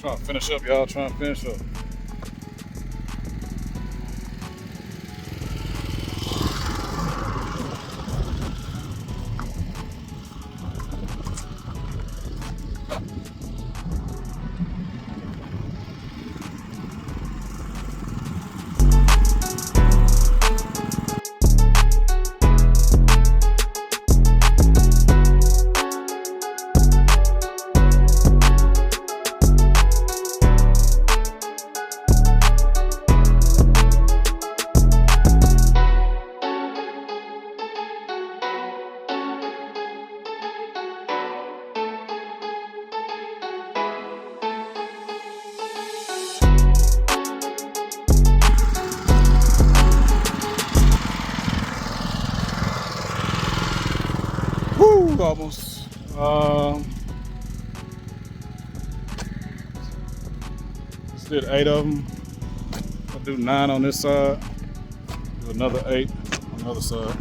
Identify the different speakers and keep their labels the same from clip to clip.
Speaker 1: Trying to finish up, y'all. Trying to finish up. Woo, almost. Just did 8 of them. I'll do 9 on this side. Do another 8 on the other side.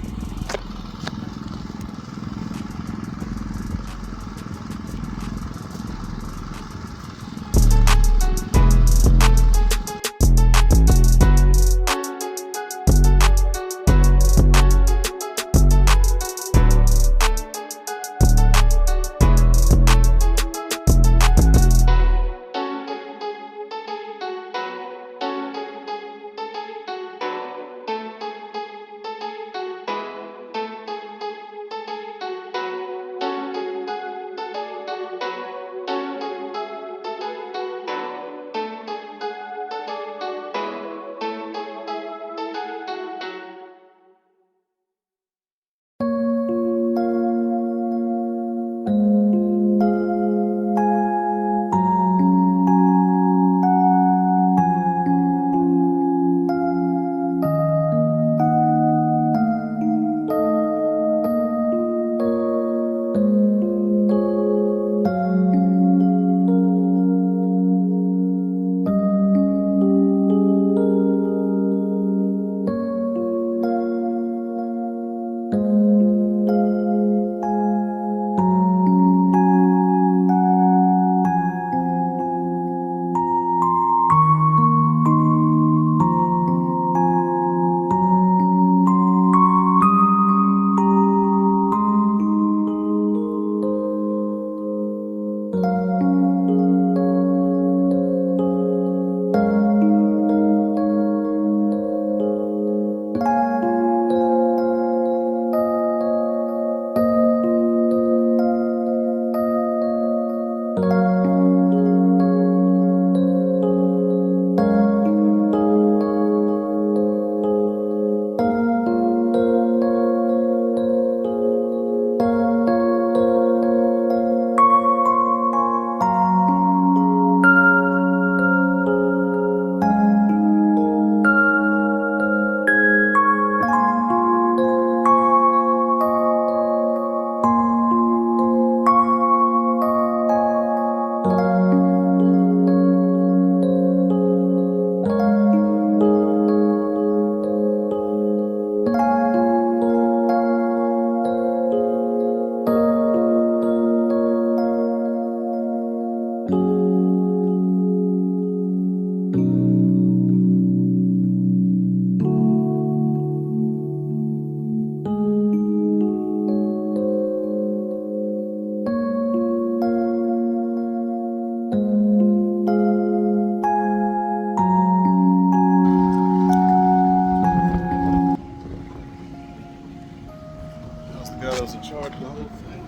Speaker 1: The guy that was in charge of the whole thing.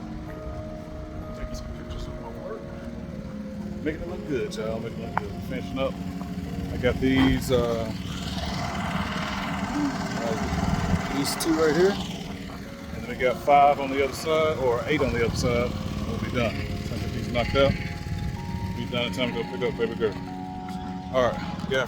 Speaker 1: Taking some pictures of my work. Making it look good, y'all. Making it look good. Finishing up. I got these 2 right here. And then we got 5 on the other side, or 8 on the other side. And we'll be done. So I get these knocked out. Be done in time to go pick up baby girl. Alright, yeah.